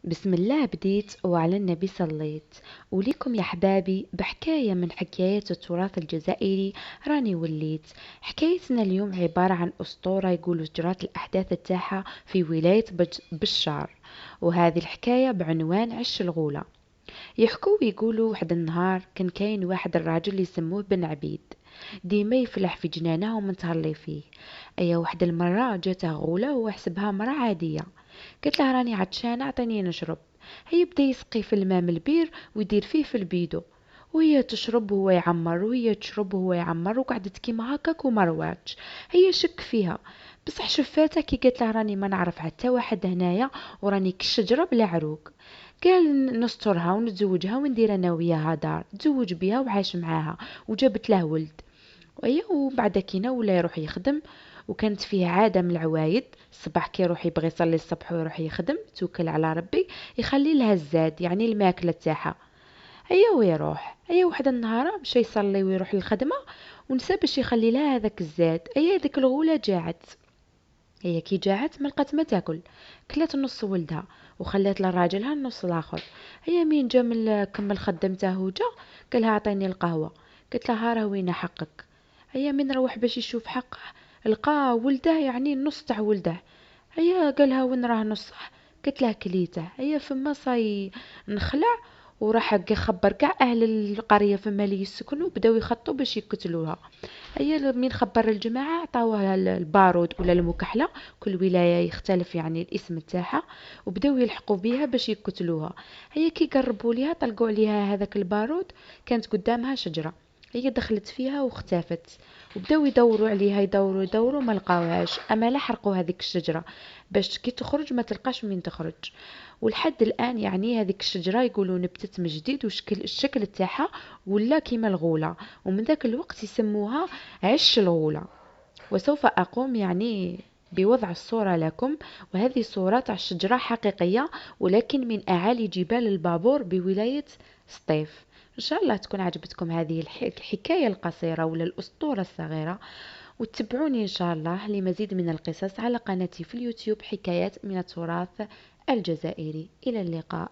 بسم الله بديت وعلى النبي صليت. وليكم يا حبابي بحكاية من حكايات التراث الجزائري. راني وليت. حكايتنا اليوم عبارة عن أسطورة يقولوا جرات الأحداث تاعها في ولاية بشار. وهذه الحكاية بعنوان عش الغولة. يحكوا ويقولوا واحد النهار كان كاين واحد الراجل يسموه بن عبيد، ديما يفلح في جنانه ومتهلي فيه. اي واحد المرة جاته غولة وهو حسبها مرة عادية، قلت له راني عطشانة اعطيني نشرب. هي بدا يسقي في الماء من البير ويدير فيه في البيدو، وهي تشرب وهو يعمر وهي تشرب وهو يعمر وقعدت كيما هكاك وما رواتش. هي شك فيها، بصح شفاتها كي قالت له راني ما نعرف حتى واحد هنايا وراني كالشجرة بلا عروق. قال نسترها ونتزوجها وندير انا وياها دار، تزوج بها وعاش معاها وجابت له ولد. وأيه وبعد كينا ولا يروح يخدم. وكانت فيه عادة من العوايد، الصباح كي يروح يبغي يصلي الصبح ويروح يخدم توكل على ربي، يخلي لها الزاد يعني الماكلة تاعها. أيه ويروح أيه واحد النهار مشى يصلي ويروح للخدمة ونسى باش يخلي لها هذاك الزاد. أيه ديك الغولة جاعت، هي كي جاعت ما لقات ما تاكل، كلات نص ولدها وخلات لراجلها النص الاخر. هي مين جا من كمل خدمته وجا قالها اعطيني القهوه، قلت لها راه وين حقك. هي من روح باش يشوف حقه لقى ولده يعني النص تاع ولده. هي قالها وين راه نصه، قلت له كليته. هي فما صاي نخلع وراح خبر كاع اهل القريه فما اللي يسكنوا بداو يخطوا باش يقتلوها. هي من خبر الجماعة عطاوها البارود ولا المكحلة، كل ولاية يختلف يعني الاسم تاعها، وبداو يلحقوا بيها باش يقتلوها. هي كي قربوا ليها طلقوا عليها هذاك البارود، كانت قدامها شجرة، هي دخلت فيها واختفت. وبداو يدوروا عليها يدوروا يدوروا ما لقاوهاش، اما لا حرقوا هذيك الشجرة باش كي تخرج ما تلقاش من تخرج. ولحد الان يعني هذيك الشجرة يقولوا نبتت من جديد وشكل الشكل تاعها ولا كيما الغولة، ومن ذاك الوقت يسموها عش الغولة. وسوف أقوم يعني بوضع الصورة لكم، وهذه صورة تاع شجرة حقيقية ولكن من أعالي جبال البابور بولاية سطيف. إن شاء الله تكون عجبتكم هذه الحكاية القصيرة ولا الأسطورة الصغيرة، وتتبعوني إن شاء الله لمزيد من القصص على قناتي في اليوتيوب حكايات من التراث الجزائري. إلى اللقاء.